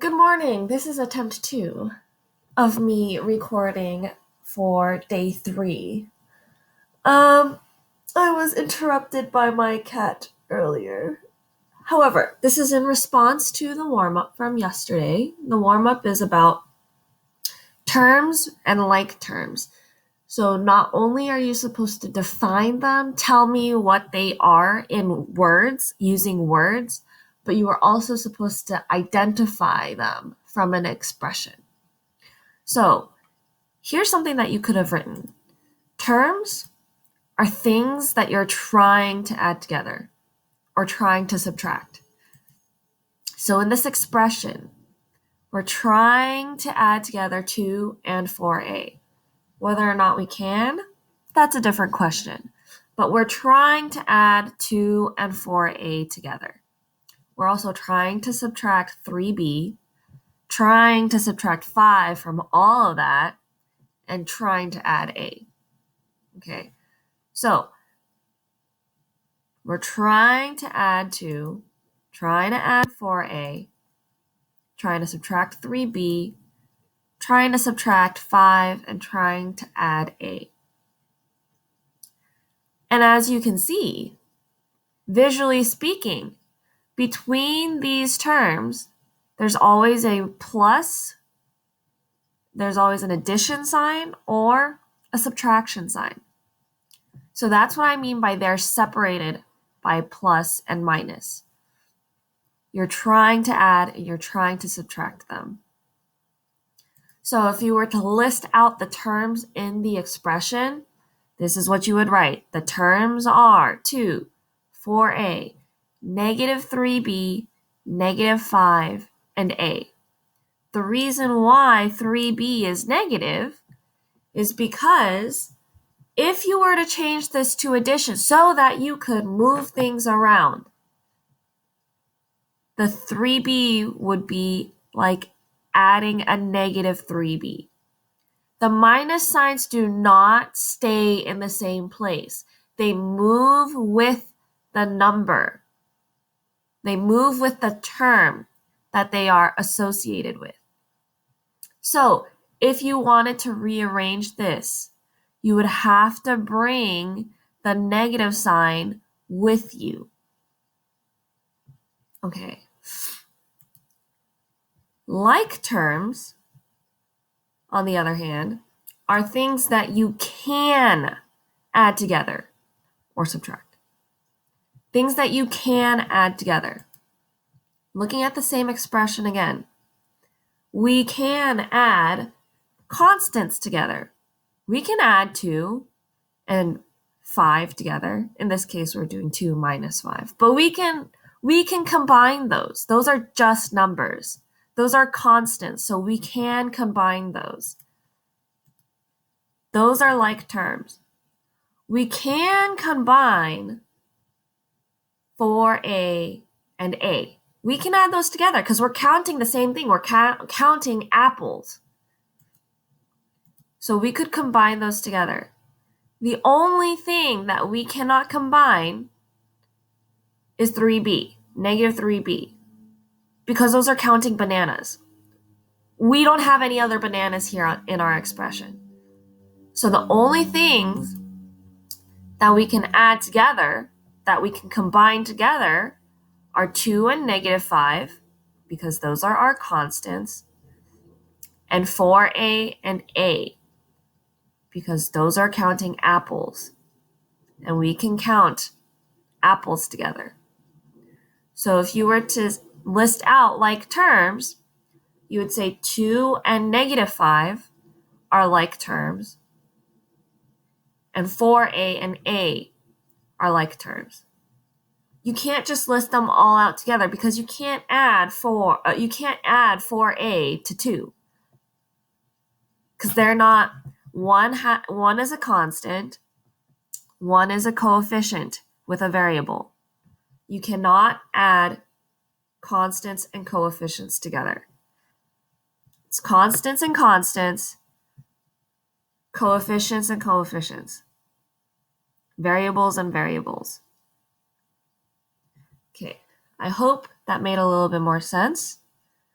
Good morning. This is attempt 2 of me recording for day 3. I was interrupted by my cat earlier. However, this is in response to the warm-up from yesterday. The warm-up is about terms and like terms. So not only are you supposed to define them, tell me what they are in words, using words, but you are also supposed to identify them from an expression. So here's something that you could have written. Terms are things that you're trying to add together or trying to subtract. So in this expression, we're trying to add together 2 and 4a. Whether or not we can, that's a different question. But we're trying to add 2 and 4a together. We're also trying to subtract 3b, trying to subtract 5 from all of that, and trying to add a. Okay, so we're trying to add 2, trying to add 4a, trying to subtract 3b, trying to subtract 5, and trying to add a. And as you can see, visually speaking, between these terms, there's always a plus, there's always an addition sign, or a subtraction sign. So that's what I mean by they're separated by plus and minus. You're trying to add and you're trying to subtract them. So if you were to list out the terms in the expression, this is what you would write. The terms are 2, 4a, negative 3b, negative 5, and a. The reason why 3b is negative is because if you were to change this to addition so that you could move things around, the 3b would be like adding a negative 3b. The minus signs do not stay in the same place. They move with the number. They move with the term that they are associated with. So if you wanted to rearrange this, you would have to bring the negative sign with you. Okay. Like terms, on the other hand, are things that you can add together or subtract. Things that you can add together. Looking at the same expression again, we can add constants together. We can add 2 and 5 together. In this case, we're doing 2 minus 5. But we can combine those. Those are just numbers. Those are constants, so we can combine those. Those are like terms. We can combine 4a and a. We can add those together because we're counting the same thing. We're counting apples. So we could combine those together. The only thing that we cannot combine is 3b, negative 3b, because those are counting bananas. We don't have any other bananas here in our expression. So the only things that we can add together, that we can combine together, are 2 and negative 5, because those are our constants, and 4a and a, because those are counting apples, and we can count apples together. So if you were to list out like terms, you would say 2 and negative 5 are like terms, and 4a and a are like terms. You can't just list them all out together because you can't add 4a to 2, because they're not. One is a constant, one is a coefficient with a variable. You cannot add constants and coefficients together. It's constants and constants, coefficients and coefficients, variables and variables. Okay, I hope that made a little bit more sense.